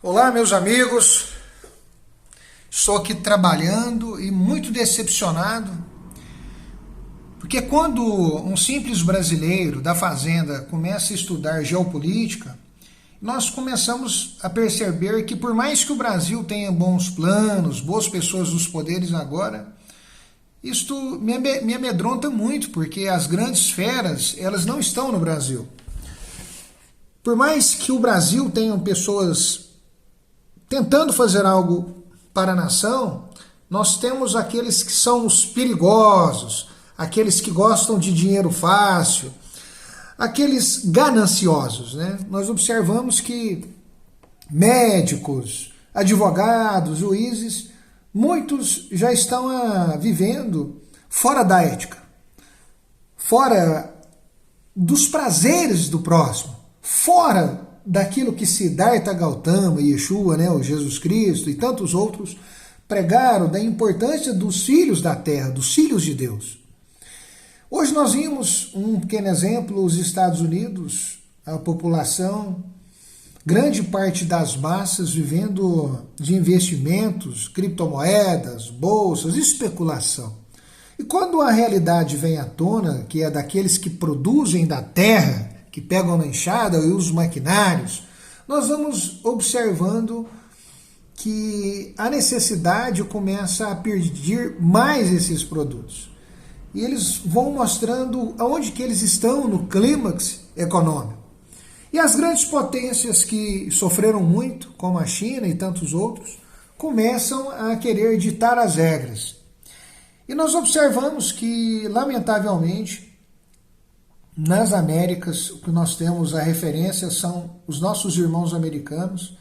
Olá, meus amigos. Estou aqui trabalhando e muito decepcionado, porque quando um simples brasileiro da fazenda começa a estudar geopolítica, nós começamos a perceber que por mais que o Brasil tenha bons planos, boas pessoas nos poderes agora, isto me amedronta muito, porque as grandes feras, elas não estão no Brasil. Por mais que o Brasil tenha pessoas tentando fazer algo para a nação, nós temos aqueles que são os perigosos, aqueles que gostam de dinheiro fácil, aqueles gananciosos, né? Nós observamos que médicos, advogados, juízes, muitos já estão vivendo fora da ética, fora dos prazeres do próximo, fora daquilo que Siddhartha Gautama, Yeshua, né, o Jesus Cristo e tantos outros pregaram, da importância dos filhos da terra, dos filhos de Deus. Hoje nós vimos um pequeno exemplo, os Estados Unidos, a população, grande parte das massas vivendo de investimentos, criptomoedas, bolsas, especulação. E quando a realidade vem à tona, que é daqueles que produzem da terra, que pegam na enxada e os maquinários, nós vamos observando que a necessidade começa a pedir mais esses produtos. E eles vão mostrando aonde que eles estão no clímax econômico. E as grandes potências que sofreram muito, como a China e tantos outros, começam a querer ditar as regras. E nós observamos que, lamentavelmente, nas Américas, o que nós temos a referência são os nossos irmãos americanos.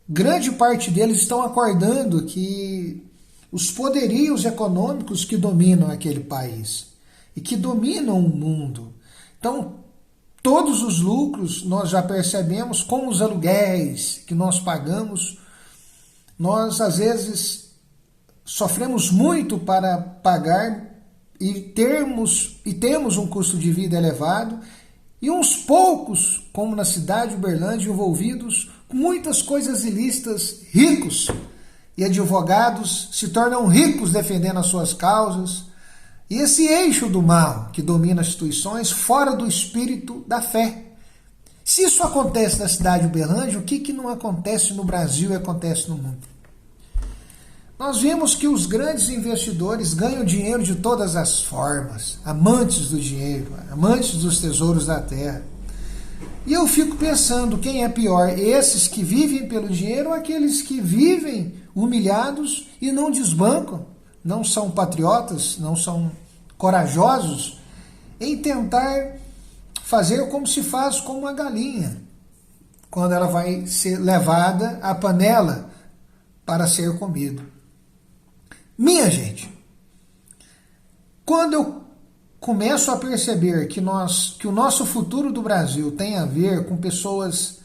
Grande parte deles estão acordando que os poderios econômicos que dominam aquele país e que dominam o mundo. Então, todos os lucros nós já percebemos, com os aluguéis que nós pagamos, nós às vezes sofremos muito para pagar e temos um custo de vida elevado, e uns poucos, como na cidade de Uberlândia, envolvidos com muitas coisas ilícitas, ricos, e advogados se tornam ricos defendendo as suas causas, e esse eixo do mal que domina as instituições fora do espírito da fé. Se isso acontece na cidade de Uberlândia, o que não acontece no Brasil e acontece no mundo? Nós vimos que os grandes investidores ganham dinheiro de todas as formas, amantes do dinheiro, amantes dos tesouros da terra. E eu fico pensando, quem é pior, esses que vivem pelo dinheiro ou aqueles que vivem humilhados e não desbancam, não são patriotas, não são corajosos em tentar fazer como se faz com uma galinha, quando ela vai ser levada à panela para ser comida. Minha gente, quando eu começo a perceber que o nosso futuro do Brasil tem a ver com pessoas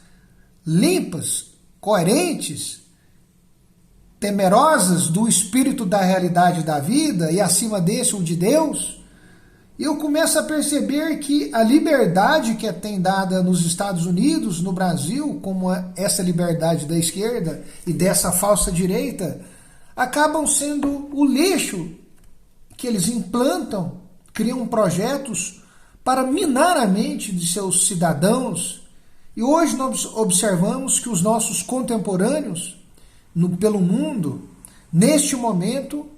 limpas, coerentes, temerosas do espírito da realidade da vida e acima desse o de Deus, eu começo a perceber que a liberdade que tem dada nos Estados Unidos, no Brasil, como essa liberdade da esquerda e dessa falsa direita, acabam sendo o lixo que eles implantam, criam projetos para minar a mente de seus cidadãos. E hoje nós observamos que os nossos contemporâneos, pelo mundo, neste momento,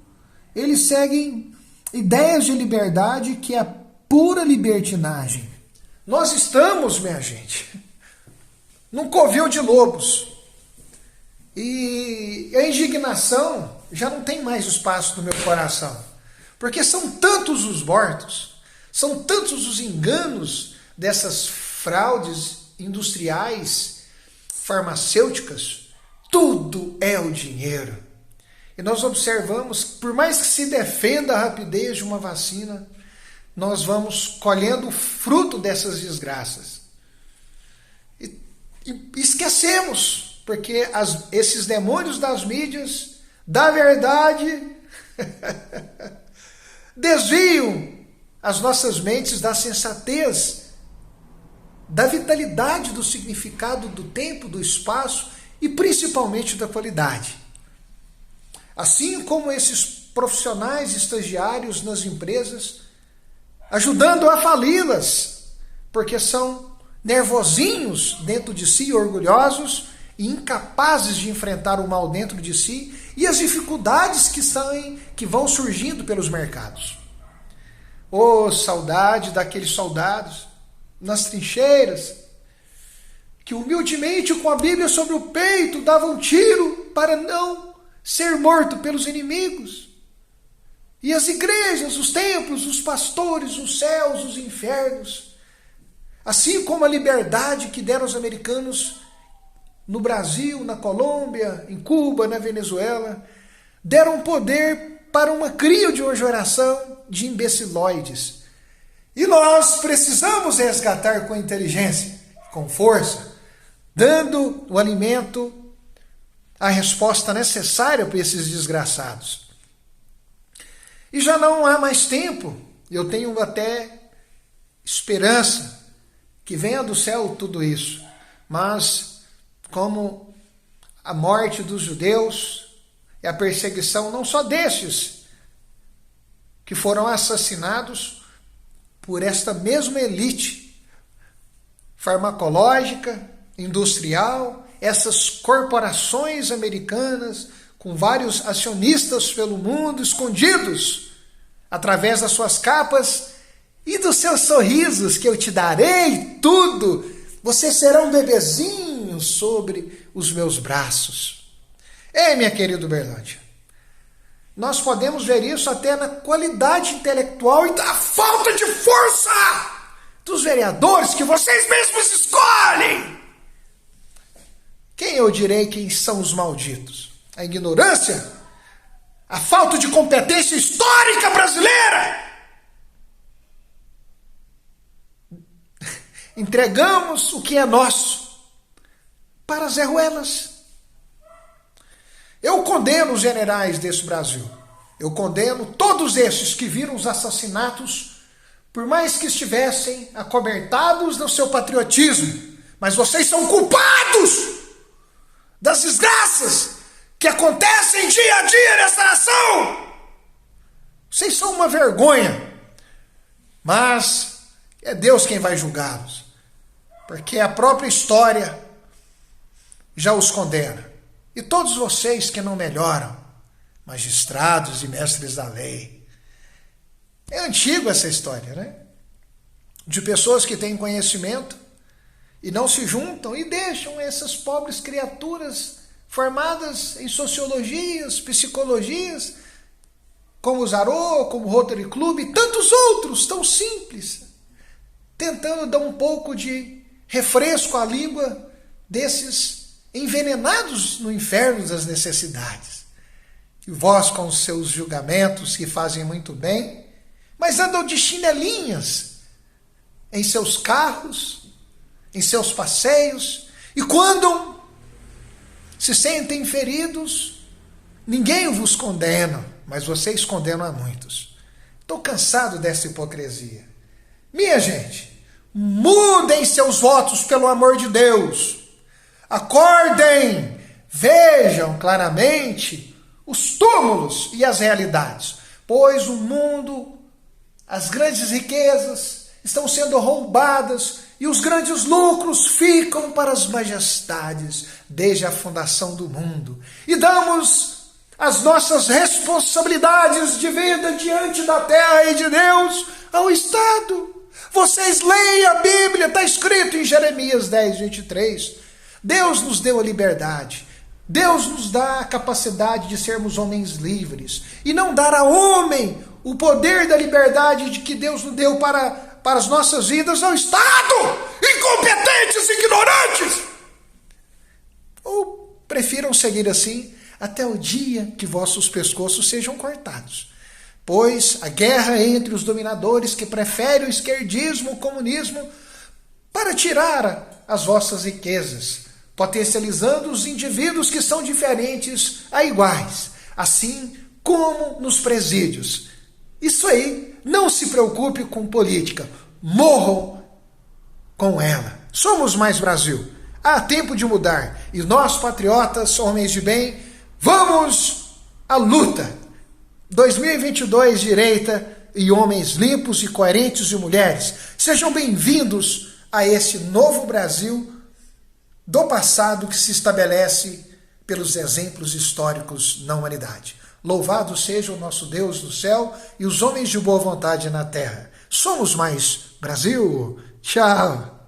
eles seguem ideias de liberdade que é pura libertinagem. Nós estamos, minha gente, num covil de lobos. E a indignação já não tem mais espaço no meu coração, porque são tantos os mortos, são tantos os enganos dessas fraudes industriais, farmacêuticas, tudo é o dinheiro. E nós observamos, por mais que se defenda a rapidez de uma vacina, nós vamos colhendo o fruto dessas desgraças. E esquecemos, porque esses demônios das mídias, da verdade, desviam as nossas mentes da sensatez, da vitalidade do significado do tempo, do espaço e principalmente da qualidade. Assim como esses profissionais estagiários nas empresas, ajudando a fali-las, porque são nervosinhos dentro de si, orgulhosos e incapazes de enfrentar o mal dentro de si e as dificuldades que vão surgindo pelos mercados. Oh, saudade daqueles soldados nas trincheiras, que humildemente com a Bíblia sobre o peito davam tiro para não ser morto pelos inimigos. E as igrejas, os templos, os pastores, os céus, os infernos, assim como a liberdade que deram os americanos no Brasil, na Colômbia, em Cuba, na Venezuela, deram poder para uma cria de uma geração de imbecilóides. E nós precisamos resgatar com inteligência, com força, dando o alimento, a resposta necessária para esses desgraçados. E já não há mais tempo, eu tenho até esperança que venha do céu tudo isso, mas como a morte dos judeus e a perseguição não só destes que foram assassinados por esta mesma elite farmacológica, industrial, essas corporações americanas com vários acionistas pelo mundo escondidos através das suas capas e dos seus sorrisos, que eu te darei tudo, você será um bebezinho sobre os meus braços. Ei, minha querida Uberlândia, nós podemos ver isso até na qualidade intelectual e da falta de força dos vereadores que vocês mesmos escolhem. Quem eu direi quem são os malditos? A ignorância? A falta de competência histórica brasileira? Entregamos o que é nosso para Zé Ruelas. Eu condeno os generais desse Brasil. Eu condeno todos esses que viram os assassinatos, por mais que estivessem acobertados no seu patriotismo. Mas vocês são culpados das desgraças que acontecem dia a dia nessa nação. Vocês são uma vergonha. Mas é Deus quem vai julgá-los, porque a própria história já os condena. E todos vocês que não melhoram, magistrados e mestres da lei. É antigo essa história, né? De pessoas que têm conhecimento e não se juntam e deixam essas pobres criaturas formadas em sociologias, psicologias, como o Zarô, como o Rotary Club e tantos outros tão simples, tentando dar um pouco de refresco à língua desses envenenados no inferno das necessidades. E vós com os seus julgamentos que fazem muito bem, mas andam de chinelinhas em seus carros, em seus passeios, e quando se sentem feridos, ninguém vos condena, mas vocês condenam a muitos. Estou cansado dessa hipocrisia. Minha gente, mudem seus votos pelo amor de Deus. Acordem, vejam claramente os túmulos e as realidades, pois o mundo, as grandes riquezas estão sendo roubadas e os grandes lucros ficam para as majestades desde a fundação do mundo. E damos as nossas responsabilidades de vida diante da terra e de Deus ao Estado. Vocês leem a Bíblia, está escrito em Jeremias 10, 23. Deus nos deu a liberdade. Deus nos dá a capacidade de sermos homens livres. E não dar a homem o poder da liberdade de que Deus nos deu para as nossas vidas ao Estado. Incompetentes, ignorantes. Ou prefiram seguir assim até o dia que vossos pescoços sejam cortados. Pois a guerra entre os dominadores que preferem o esquerdismo, o comunismo, para tirar as vossas riquezas, potencializando os indivíduos que são diferentes a iguais, assim como nos presídios. Isso aí, não se preocupe com política, morram com ela. Somos Mais Brasil. Há tempo de mudar. E nós, patriotas, homens de bem, vamos à luta. 2022, direita e homens limpos e coerentes e mulheres, sejam bem-vindos a esse novo Brasil do passado que se estabelece pelos exemplos históricos na humanidade. Louvado seja o nosso Deus do céu e os homens de boa vontade na terra. Somos mais Brasil. Tchau.